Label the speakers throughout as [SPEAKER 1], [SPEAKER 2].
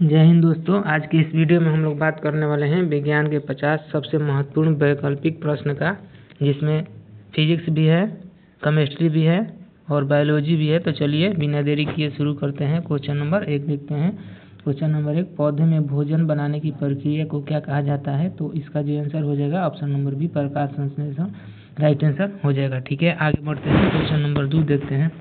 [SPEAKER 1] जय हिंद दोस्तों। आज की इस वीडियो में हम लोग बात करने वाले हैं विज्ञान के 50 सबसे महत्वपूर्ण वैकल्पिक प्रश्न का, जिसमें फिजिक्स भी है, केमिस्ट्री भी है और बायोलॉजी भी है। तो चलिए बिना देरी किए शुरू करते हैं। क्वेश्चन नंबर 1 देखते हैं। क्वेश्चन नंबर 1, पौधे में भोजन बनाने की प्रक्रिया को क्या कहा जाता है? तो इसका जो आंसर हो जाएगा ऑप्शन नंबर बी, प्रकाश संश्लेषण राइट आंसर हो जाएगा। ठीक है, आगे बढ़ते हैं। क्वेश्चन नंबर 2 देखते हैं।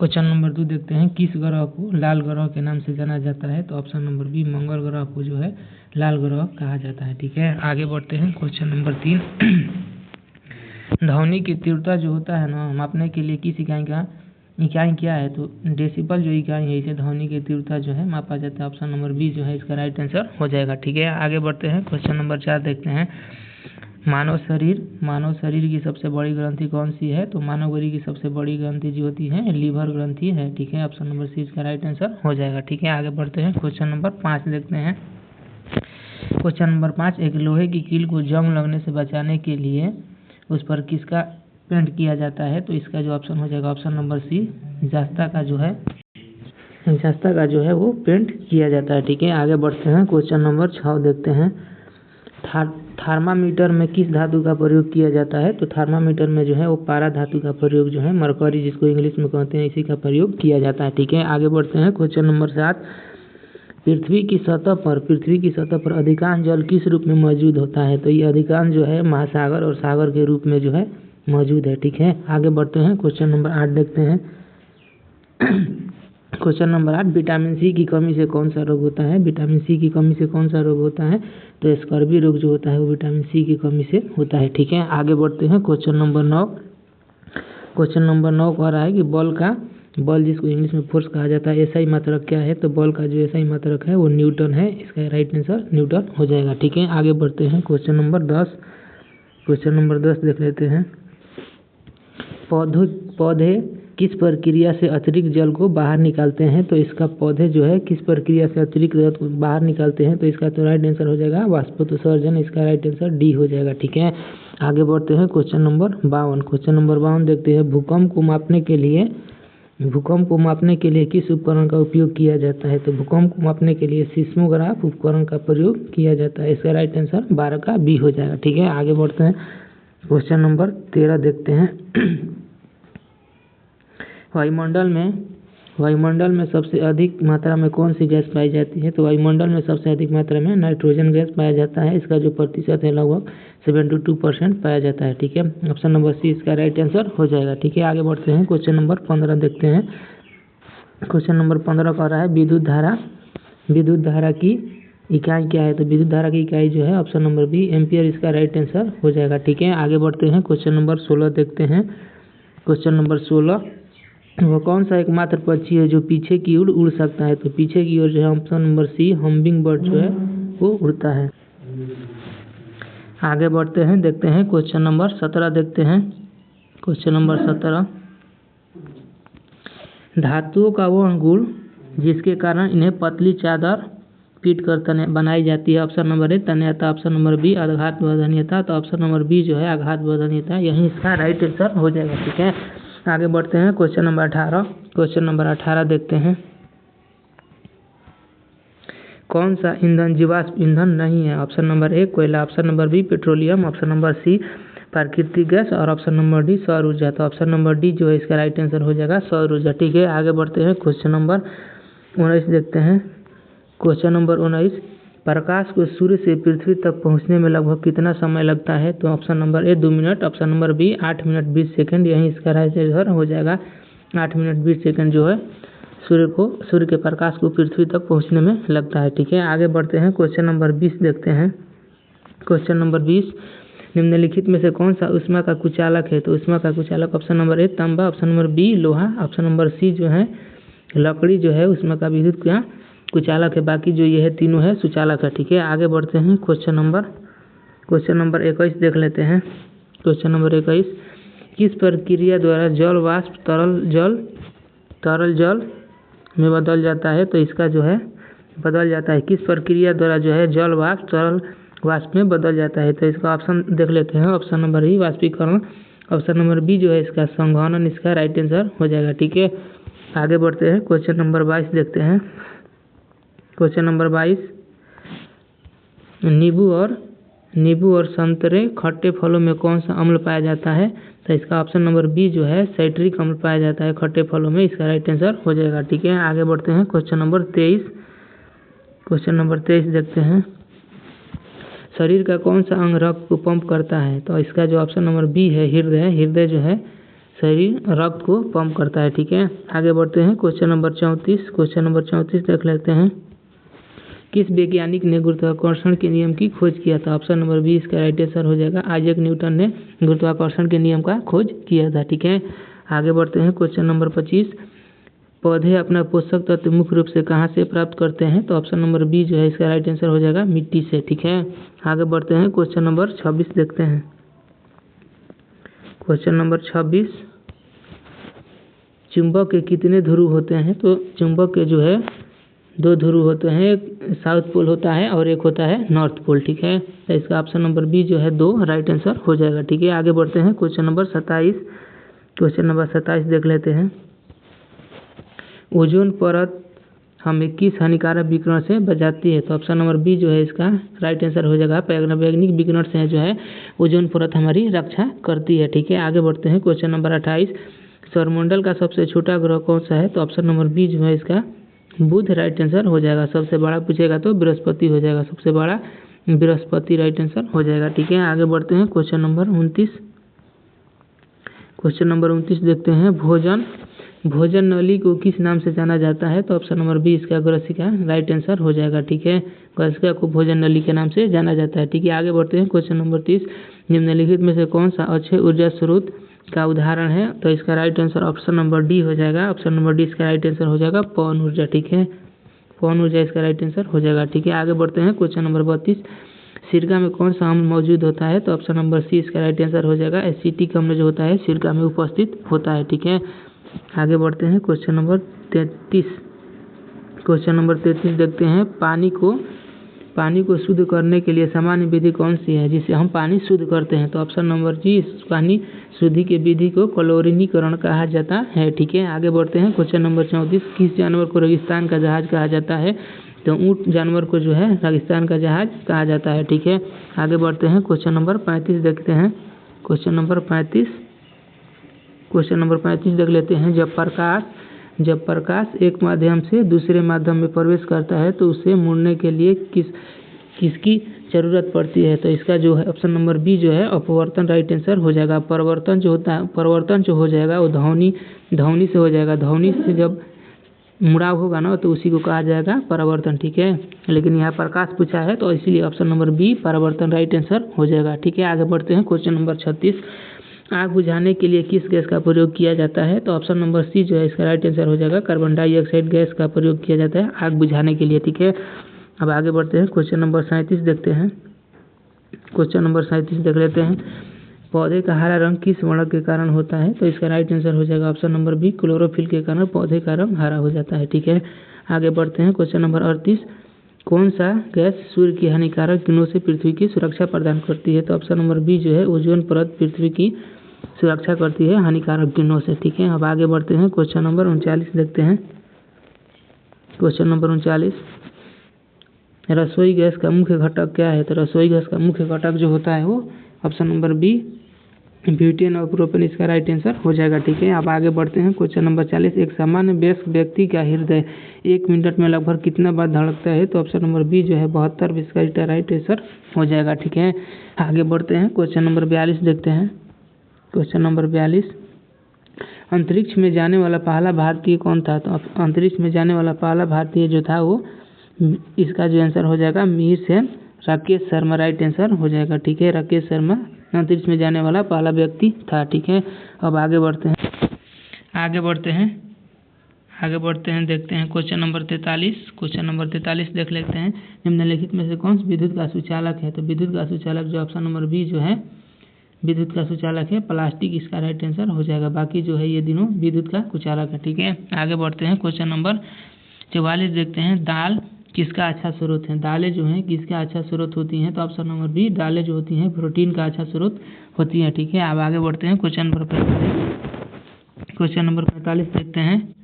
[SPEAKER 1] क्वेश्चन नंबर 2 देखते हैं, किस ग्रह को लाल ग्रह के नाम से जाना जाता है? तो ऑप्शन नंबर बी, मंगल ग्रह को जो है लाल ग्रह कहा जाता है। ठीक है, आगे बढ़ते हैं। क्वेश्चन नंबर 3, ध्वनि की तीव्रता जो होता है ना, मापने के लिए किस इकाई क्या है? तो डेसिबल जो इकाई है, इसे ध्वनि की तीव्रता जो है मापा जाता है। ऑप्शन नंबर बी जो है इसका राइट आंसर हो जाएगा। ठीक है, आगे बढ़ते हैं। क्वेश्चन नंबर 4 देखते हैं, मानव शरीर की सबसे बड़ी ग्रंथि कौन सी है? तो मानव शरीर की सबसे बड़ी ग्रंथि जो होती है लीवर ग्रंथि है। ठीक है, ऑप्शन नंबर सी इसका राइट आंसर हो जाएगा। ठीक है, आगे बढ़ते हैं। क्वेश्चन नंबर 5 देखते हैं। क्वेश्चन नंबर 5, एक लोहे की कील को जंग लगने से बचाने के लिए उस पर किसका पेंट किया जाता है? तो इसका जो ऑप्शन हो जाएगा ऑप्शन नंबर सी, जस्ता का जो है वो पेंट किया जाता है। ठीक है, आगे बढ़ते हैं। क्वेश्चन नंबर 6 देखते हैं, थर्मामीटर में किस धातु का प्रयोग किया जाता है? तो थर्मामीटर में जो है वो पारा धातु का प्रयोग जो है, मरकरी जिसको इंग्लिश में कहते हैं, इसी का प्रयोग किया जाता है। ठीक है, आगे बढ़ते हैं। क्वेश्चन नंबर 7, पृथ्वी की सतह पर अधिकांश जल किस रूप में मौजूद होता है? तो ये अधिकांश जो है महासागर और सागर के रूप में जो है मौजूद है। ठीक है, आगे बढ़ते हैं। क्वेश्चन नंबर 8 देखते हैं। क्वेश्चन नंबर 8, विटामिन सी की कमी से कौन सा रोग होता है? विटामिन सी की कमी से कौन सा रोग होता है? तो स्कर्वी रोग जो होता है वो विटामिन सी की कमी से होता है। ठीक है, आगे बढ़ते हैं। क्वेश्चन नंबर 9 कह रहा है कि बल जिसको इंग्लिश में फोर्स कहा जाता है, एसआई मात्रक क्या है? तो बल का जो एसआई मात्रक है वो न्यूटन है। इसका राइट आंसर न्यूटन हो जाएगा। ठीक है, आगे बढ़ते हैं। क्वेश्चन नंबर 10 देख लेते हैं। पौधे किस प्रक्रिया से अतिरिक्त जल को बाहर निकालते हैं? तो इसका पौधे जो है किस प्रक्रिया से अतिरिक्त जल को बाहर निकालते हैं? तो इसका तो राइट आंसर हो जाएगा वाष्पोत्सर्जन। इसका राइट आंसर डी हो जाएगा। ठीक है, आगे बढ़ते हैं। क्वेश्चन नंबर 52 देखते हैं, भूकंप को मापने के लिए किस उपकरण का उपयोग किया जाता है? तो भूकंप को मापने के लिए सिस्मोग्राफ उपकरण का प्रयोग किया जाता है। इसका राइट आंसर 12 का बी हो जाएगा। ठीक है, आगे बढ़ते हैं। क्वेश्चन नंबर 13 देखते हैं, वायुमंडल में सबसे अधिक मात्रा में कौन सी गैस पाई जाती है? तो वायुमंडल में सबसे अधिक मात्रा में नाइट्रोजन गैस पाया जाता है। इसका जो प्रतिशत है लगभग 72% पाया जाता है। ठीक है, ऑप्शन नंबर सी इसका राइट आंसर हो जाएगा। ठीक है, आगे बढ़ते हैं। क्वेश्चन नंबर 15 देखते हैं। क्वेश्चन नंबर 15 कह रहा है, विद्युत धारा की इकाई क्या है? तो विद्युत धारा की इकाई जो है ऑप्शन नंबर बी, एम्पियर, इसका राइट आंसर हो जाएगा। ठीक है, आगे बढ़ते हैं। क्वेश्चन नंबर 16 देखते हैं। क्वेश्चन नंबर 16, वो कौन सा एकमात्र पक्षी है जो पीछे की ओर उड़ सकता है? तो पीछे की ओर जो है ऑप्शन नंबर सी, हम्बिंग बर्ड जो है वो उड़ता है। आगे बढ़ते हैं, देखते हैं। क्वेश्चन नंबर 17 देखते हैं। क्वेश्चन नंबर 17, धातुओं का वह गुण जिसके कारण इन्हें पतली चादर पीट कर बनाई जाती है। ऑप्शन नंबर ए, तन्यता। ऑप्शन नंबर बी, आघात वर्धनीयता। तो ऑप्शन नंबर बी जो है आघात वर्धनीयता, यही इसका राइट आंसर हो जाएगा। ठीक है, आगे बढ़ते हैं। क्वेश्चन नंबर 18 देखते हैं, कौन सा ईंधन जीवाश्म ईंधन नहीं है? ऑप्शन नंबर ए, कोयला। Option number B, petroleum. Option number C, प्राकृतिक गैस। और ऑप्शन नंबर डी, सौर ऊर्जा। तो ऑप्शन नंबर डी जो है इसका राइट आंसर हो जाएगा सौर ऊर्जा। ठीक है, आगे बढ़ते हैं। क्वेश्चन नंबर 19 देखते हैं। क्वेश्चन नंबर 19, प्रकाश को सूर्य से पृथ्वी तक पहुंचने में लगभग कितना समय लगता है? तो option number A 2 minute. Option number B 8 minute 20 second, यही इसका राइट आंसर हो जाएगा। 8 मिनट 20 सेकंड जो है सूर्य के प्रकाश को पृथ्वी तक पहुंचने में लगता है। ठीक है, आगे बढ़ते हैं। क्वेश्चन नंबर 20 देखते हैं। क्वेश्चन नंबर 20, निम्नलिखित में से कौन सा ऊष्मा का कुचालक है? तो ऊष्मा का कुचालक ऑप्शन नंबर ए, तांबा। ऑप्शन नंबर बी, लोहा। ऑप्शन नंबर सी जो है लकड़ी जो है ऊष्मा का विद्युत क्या कुचालक है। बाकी जो ये है तीनों है सुचालक है। ठीक है, आगे बढ़ते हैं। क्वेश्चन नंबर 21 देख लेते हैं। क्वेश्चन नंबर 21, किस प्रक्रिया द्वारा जल वाष्प तरल जल में बदल जाता है? तो इसका जो है बदल जाता है, किस प्रक्रिया द्वारा जो है जल वाष्प तरल वाष्प में बदल जाता है? तो इसका ऑप्शन देख लेते हैं। ऑप्शन नंबर ई, वाष्पीकरण। ऑप्शन नंबर बी जो है इसका संघनन, इसका राइट आंसर हो जाएगा। ठीक है, आगे बढ़ते हैं। क्वेश्चन नंबर 22 देखते हैं। क्वेश्चन नंबर 22, नींबू और संतरे खट्टे फलों में कौन सा अम्ल पाया जाता है? तो इसका ऑप्शन नंबर बी जो है साइट्रिक अम्ल पाया जाता है खट्टे फलों में, इसका राइट आंसर हो जाएगा। ठीक है, आगे बढ़ते हैं क्वेश्चन नंबर 23। क्वेश्चन नंबर 23 देखते हैं, शरीर का कौन सा अंग रक्त को पंप करता है? तो इसका जो ऑप्शन नंबर बी है हृदय जो है शरीर रक्त को पंप करता है। ठीक है, आगे बढ़ते हैं क्वेश्चन नंबर 34। क्वेश्चन नंबर 34 देख लेते हैं, किस वैज्ञानिक ने गुरुत्वाकर्षण के नियम की खोज किया था? ऑप्शन नंबर बी इसका राइट आंसर हो जाएगा, आइजैक न्यूटन ने गुरुत्वाकर्षण के नियम का खोज किया था। ठीक है, आगे बढ़ते हैं क्वेश्चन नंबर 25, पौधे अपना पोषक तत्व मुख्य रूप से कहाँ से प्राप्त करते हैं? तो ऑप्शन नंबर बी जो है इसका राइट आंसर हो जाएगा मिट्टी से। ठीक है, आगे बढ़ते हैं क्वेश्चन नंबर 26 देखते हैं। क्वेश्चन नंबर 26, चुंबक के कितने ध्रुव होते हैं? तो चुंबक के जो है 2 ध्रुव होते हैं, एक साउथ पोल होता है और एक होता है नॉर्थ पोल। ठीक है, तो इसका ऑप्शन नंबर बी जो है 2 राइट आंसर हो जाएगा। ठीक है, आगे बढ़ते हैं क्वेश्चन नंबर 27। क्वेश्चन नंबर 27 देख लेते हैं, ओजोन परत हमें किस हानिकारक विकिरण से बचाती है? तो ऑप्शन नंबर बी जो है इसका राइट आंसर हो जाएगा, वैज्ञानिक विकिरण से जो है ओजोन परत हमारी रक्षा करती है। ठीक है, आगे बढ़ते हैं क्वेश्चन नंबर 28, सौरमंडल का सबसे छोटा ग्रह कौन सा है? तो ऑप्शन नंबर बी जो है इसका बुध राइट आंसर हो जाएगा। सबसे बड़ा पूछेगा तो बृहस्पति हो जाएगा, सबसे बड़ा बृहस्पति राइट आंसर हो जाएगा। ठीक है, आगे बढ़ते हैं क्वेश्चन नंबर 29। क्वेश्चन नंबर 29 देखते हैं, भोजन नली को किस नाम से जाना जाता है? तो ऑप्शन नंबर बी इसका ग्रसिका राइट आंसर हो जाएगा। ठीक है, ग्रसिका को भोजन नली के नाम से जाना जाता है। ठीक है, आगे बढ़ते हैं क्वेश्चन नंबर 30, निम्नलिखित में से कौन सा अक्षय ऊर्जा स्रोत का उदाहरण है? तो इसका right answer option number D हो जाएगा। ऑप्शन नंबर डी इसका राइट आंसर हो जाएगा पवन ऊर्जा। ठीक है, पवन ऊर्जा इसका राइट आंसर हो जाएगा। ठीक है, आगे बढ़ते हैं क्वेश्चन नंबर 32, सिरका में कौन सा अम्ल मौजूद होता है? तो ऑप्शन नंबर सी इसका राइट आंसर हो जाएगा, एसिटिक अम्ल जो होता है सिरका में उपस्थित होता है। ठीक है, आगे बढ़ते हैं क्वेश्चन नंबर 33। क्वेश्चन नंबर 33 देखते हैं, पानी को शुद्ध करने के लिए सामान्य विधि कौन सी है जिससे हम पानी शुद्ध करते हैं? तो ऑप्शन नंबर जी, इस पानी शुद्धि की विधि को क्लोरीनीकरण कहा जाता है। ठीक है, आगे बढ़ते हैं क्वेश्चन नंबर 34, किस जानवर को रेगिस्तान का जहाज कहा जाता है? तो ऊँट जानवर को जो है रेगिस्तान का जहाज कहा जाता है। ठीक है, आगे बढ़ते हैं क्वेश्चन नंबर 35 देखते हैं। क्वेश्चन नंबर 35 देख लेते हैं, जब प्रकाश एक माध्यम से दूसरे माध्यम में प्रवेश करता है तो उसे मुड़ने के लिए किसकी जरूरत पड़ती है? तो इसका जो है ऑप्शन नंबर बी जो है अपवर्तन राइट आंसर हो जाएगा। परिवर्तन जो हो जाएगा वो ध्वनि से हो जाएगा, ध्वनि से जब मुड़ाव होगा ना तो उसी को कहा जाएगा परावर्तन। ठीक है, लेकिन यहाँ प्रकाश पूछा है तो इसीलिए ऑप्शन नंबर बी परावर्तन राइट आंसर हो जाएगा। ठीक है, आगे बढ़ते हैं क्वेश्चन नंबर 36, आग बुझाने के लिए किस गैस का प्रयोग किया जाता है? तो ऑप्शन नंबर सी जो है इसका राइट आंसर हो जाएगा, कार्बन डाइऑक्साइड गैस का प्रयोग किया जाता है आग बुझाने के लिए। ठीक है, अब आगे बढ़ते हैं क्वेश्चन नंबर 37 देखते हैं। क्वेश्चन नंबर 37 देख लेते हैं, पौधे का हरा रंग किस वर्णक के कारण होता है? तो इसका राइट आंसर हो जाएगा ऑप्शन नंबर बी, क्लोरोफिल के कारण पौधे का रंग हरा हो जाता है। ठीक है, आगे बढ़ते हैं क्वेश्चन नंबर 38, कौन सा गैस सूर्य की हानिकारक किरणों से पृथ्वी की सुरक्षा प्रदान करती है? तो ऑप्शन नंबर बी जो है ओजोन परत पृथ्वी की सुरक्षा करती है हानिकारक किरणों से। ठीक है, अब आगे बढ़ते हैं क्वेश्चन नंबर 39 देखते हैं। क्वेश्चन नंबर 39, रसोई गैस का मुख्य घटक क्या है? तो रसोई गैस का मुख्य घटक जो होता है वो ऑप्शन नंबर बी ब्यूटेन और प्रोपेन इसका राइट आंसर हो जाएगा। ठीक है, अब आगे बढ़ते हैं क्वेश्चन नंबर 40, एक सामान्य वयस्क व्यक्ति का हृदय 1 मिनट में लगभग कितना बार धड़कता है? तो ऑप्शन नंबर बी जो है 72 इसका राइट आंसर हो जाएगा। ठीक है, आगे बढ़ते हैं क्वेश्चन नंबर 42 देखते हैं। क्वेश्चन नंबर 42, अंतरिक्ष में जाने वाला पहला भारतीय कौन था? तो अंतरिक्ष में जाने वाला पहला भारतीय जो था वो इसका जो आंसर हो जाएगा मिहिर सेन राकेश शर्मा राइट आंसर हो जाएगा। ठीक है, राकेश शर्मा अंतरिक्ष में जाने वाला पहला व्यक्ति था। ठीक है, अब आगे बढ़ते हैं देखते हैं क्वेश्चन नंबर 43। क्वेश्चन नंबर 43 देख लेते हैं, निम्नलिखित में से कौन सा विद्युत का सुचालक है? तो विद्युत का सुचालक जो ऑप्शन नंबर बी जो है विद्युत का सुचालक है प्लास्टिक, इसका राइट आंसर हो जाएगा। बाकी जो है ये तीनों विद्युत का सुचालक है। ठीक है, आगे बढ़ते हैं क्वेश्चन नंबर 44 देखते हैं, दाल किसका अच्छा स्रोत है? दालें जो हैं किसका अच्छा स्रोत होती हैं? तो ऑप्शन नंबर बी, दालें जो होती हैं प्रोटीन का अच्छा स्रोत होती हैं। ठीक है, अब आगे बढ़ते हैं क्वेश्चन नंबर 45 देखते हैं।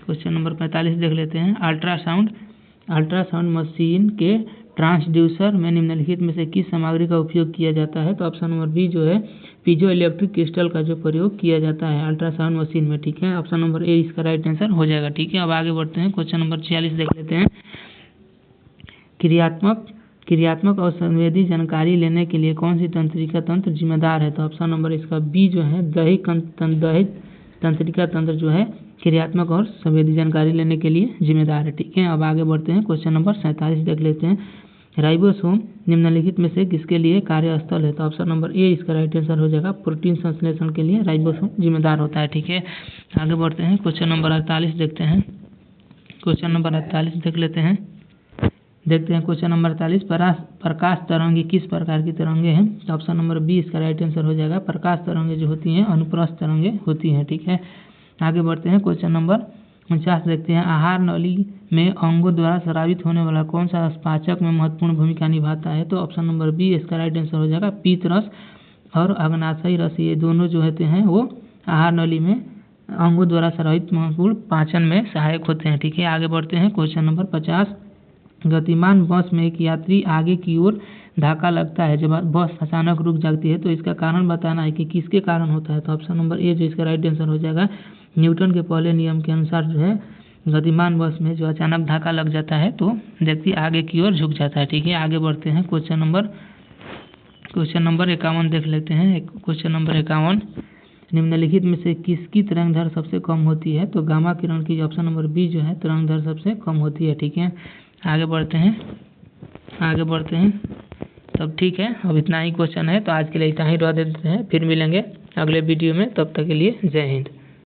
[SPEAKER 1] क्वेश्चन नंबर 45 देख लेते हैं, अल्ट्रासाउंड मशीन के ट्रांसड्यूसर में निम्नलिखित में से किस सामग्री का उपयोग किया जाता है? तो ऑप्शन नंबर बी जो है पीजो इलेक्ट्रिक क्रिस्टल का जो प्रयोग किया जाता है अल्ट्रासाउंड मशीन में, ठीक है। ऑप्शन नंबर ए इसका राइट आंसर हो जाएगा, ठीक है। अब आगे बढ़ते हैं, क्वेश्चन नंबर 46 देख लेते हैं। क्रियात्मक और संवेदी जानकारी लेने के लिए कौन सी तंत्रिका तंत्र जिम्मेदार है? तो ऑप्शन नंबर इसका बी जो है दही तंत्रिका तंत्र जो है क्रियात्मक और संवेदी जानकारी लेने के लिए जिम्मेदार है, ठीक है। अब आगे बढ़ते हैं, क्वेश्चन नंबर 47 देख लेते हैं। राइबोसोम निम्नलिखित में से किसके लिए कार्यस्थल है? तो ऑप्शन नंबर ए इसका राइट आंसर हो जाएगा। प्रोटीन संश्लेषण के लिए राइबोसोम जिम्मेदार होता है, ठीक है। आगे बढ़ते हैं, क्वेश्चन नंबर 48 देखते हैं। क्वेश्चन नंबर 48 देख लेते हैं। क्वेश्चन नंबर 48, प्रकाश तरंगे किस प्रकार की तरंगे हैं? तो ऑप्शन नंबर बी इसका राइट आंसर हो जाएगा। प्रकाश तरंगे जो होती हैं अनुप्रस्थ तरंगे होती हैं, ठीक है। आगे बढ़ते हैं, क्वेश्चन नंबर 49 देखते हैं। आहार नली में अंगों द्वारा स्रावित होने वाला कौन सा पाचक में महत्वपूर्ण भूमिका निभाता है? तो ऑप्शन नंबर बी इसका राइट आंसर हो जाएगा। पीत रस और अग्नाशयी रस, ये दोनों जो होते हैं वो आहार नली में अंगों द्वारा स्रावित महत्वपूर्ण पाचन में सहायक होते हैं, ठीक है। आगे बढ़ते हैं, क्वेश्चन नंबर 50। गतिमान बस में एक यात्री आगे की ओर धक्का लगता है, जब बस अचानक रुक जाती है तो इसका कारण बताना है कि किसके कारण होता है? तो ऑप्शन नंबर ए जो इसका राइट आंसर हो जाएगा। न्यूटन के पहले नियम के अनुसार जो है गतिमान बस में जो अचानक धक्का लग जाता है तो व्यक्ति आगे की ओर झुक जाता है, ठीक है। आगे बढ़ते हैं, क्वेश्चन नंबर 51 देख लेते हैं। क्वेश्चन नंबर 51, निम्नलिखित में से किसकी तरंग दैर्घ्य सबसे कम होती है? तो गामा किरण की ऑप्शन नंबर बी जो है तरंग दैर्घ्य सबसे कम होती है, ठीक है। आगे बढ़ते हैं तब ठीक है, अब इतना ही क्वेश्चन है तो आज के लिए इतना ही रह देते हैं। फिर मिलेंगे अगले वीडियो में, तब तक के लिए जय हिंद।